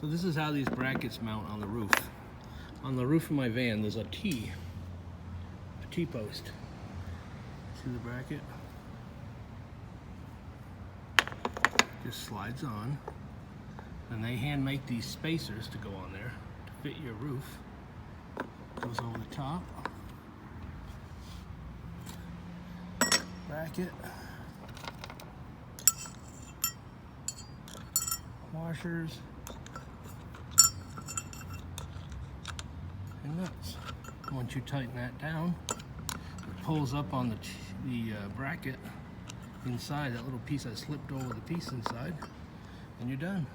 So this is how these brackets mount on the roof. On the roof of my van, there's a T-post. See the bracket? Just slides on. And they hand make these spacers to go on there to fit your roof. Goes over the top. Bracket. Washers. And nuts. Once you tighten that down, it pulls up on the bracket inside, that little piece I slipped over the piece inside, and you're done.